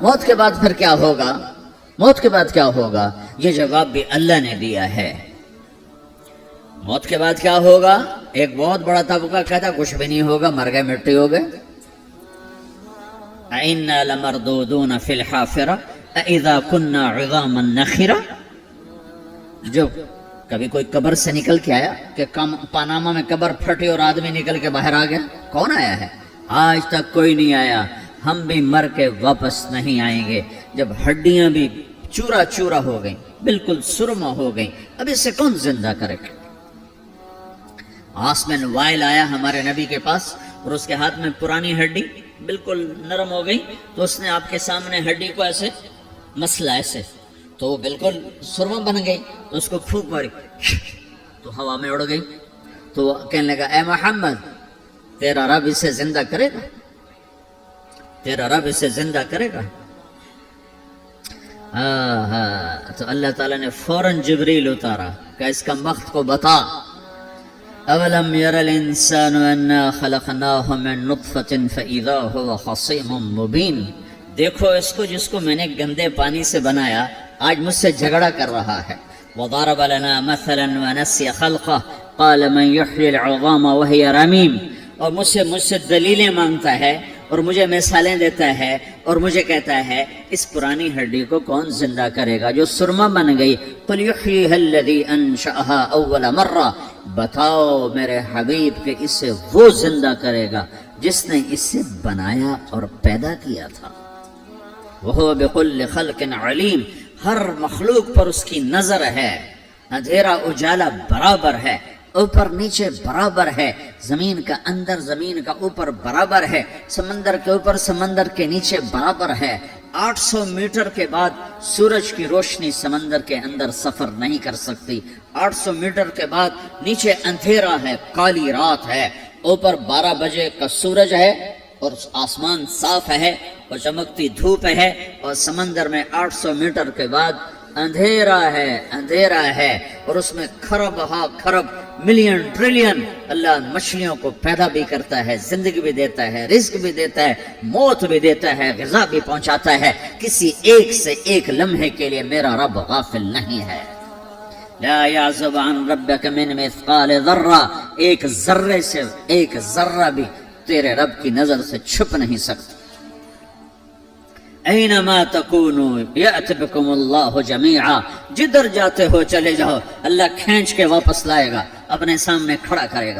موت کے بعد پھر کیا ہوگا؟ موت کے بعد کیا ہوگا؟ یہ جواب بھی اللہ نے دیا ہے۔ موت کے بعد کیا ہوگا؟ ایک بہت بڑا طبقہ کہتا کچھ بھی نہیں ہوگا، مر گئے، مٹی ہو گئے۔ اِنَّا لَمَرْدُودُونَ فِي الْحَافِرَةِ اِذَا كُنَّا عِظَامًا نَخِرَةً۔ جو کبھی کوئی قبر سے نکل کے آیا کہ پاناما میں قبر پھٹی اور آدمی نکل کے باہر آ گیا؟ کون آیا ہے؟ آج تک کوئی نہیں آیا۔ ہم بھی مر کے واپس نہیں آئیں گے۔ جب ہڈیاں بھی چورا چورا ہو گئیں، بالکل سرما ہو گئیں، اب اسے کون زندہ کرے گا؟ آسمین وائل آیا ہمارے نبی کے پاس اور اس کے ہاتھ میں پرانی ہڈی بالکل نرم ہو گئی، تو اس نے آپ کے سامنے ہڈی کو ایسے مسلا، ایسے، تو وہ بالکل سرما بن گئی، تو اس کو پھونک ماری تو ہوا میں اڑ گئی۔ تو وہ کہنے لگا اے محمد، تیرا رب اسے زندہ کرے گا؟ تیرا رب اسے زندہ کرے گا؟ تو اللہ تعالیٰ نے فوراً جبریل اتارا کہ اس کا وقت کو بتا۔ اولم یر الانسان انا خلقناہ من نطفۃ فاذا هو خصیم مبین۔ دیکھو اس کو جس کو میں نے گندے پانی سے بنایا، آج مجھ سے جھگڑا کر رہا ہے۔ وضرب لنا مثلا ونسی خلقہ قال من یحیی العظام وہی رمیم۔ اور مجھ سے دلیلیں مانگتا ہے اور مجھے مثالیں دیتا ہے اور مجھے کہتا ہے اس پرانی ہڈی کو کون زندہ کرے گا جو سرما بن گئی؟ قل یحییھا الذی انشأھا اول مرہ۔ بتاؤ میرے حبیب کہ اسے وہ زندہ کرے گا جس نے اسے بنایا اور پیدا کیا تھا۔ وہو بکل خلق علیم۔ ہر مخلوق پر اس کی نظر ہے۔ اندھیرا اجالا برابر ہے، اوپر نیچے برابر ہے، زمین کا اندر زمین کا اوپر برابر ہے، سمندر کے اوپر سمندر کے نیچے برابر ہے۔ 800 میٹر کے بعد سورج کی روشنی سمندر کے اندر سفر نہیں کر سکتی۔ 800 میٹر کے بعد نیچے اندھیرا ہے، کالی رات ہے، اوپر 12 بجے کا سورج ہے اور آسمان صاف ہے اور چمکتی دھوپ ہے، اور سمندر میں 800 میٹر کے بعد اندھیرا ہے اور اس میں کھرب ہا کھرب ملین ٹریلین اللہ مچھلیوں کو پیدا بھی کرتا ہے، زندگی بھی دیتا ہے، رزق بھی دیتا ہے، موت بھی دیتا ہے، غذا بھی پہنچاتا ہے۔ کسی ایک سے ایک لمحے کے لیے میرا رب غافل نہیں ہے۔ لا یعزب عن ربک من مثقال ذرہ۔ ایک ذرے سے ایک ذرہ بھی تیرے رب کی نظر سے چھپ نہیں سکتا۔ اینما تکونوا یأت بکم اللہ جمیعا۔ جدھر جاتے ہو چلے جاؤ، اللہ کھینچ کے واپس لائے گا، اپنے سامنے کھڑا کرے گا۔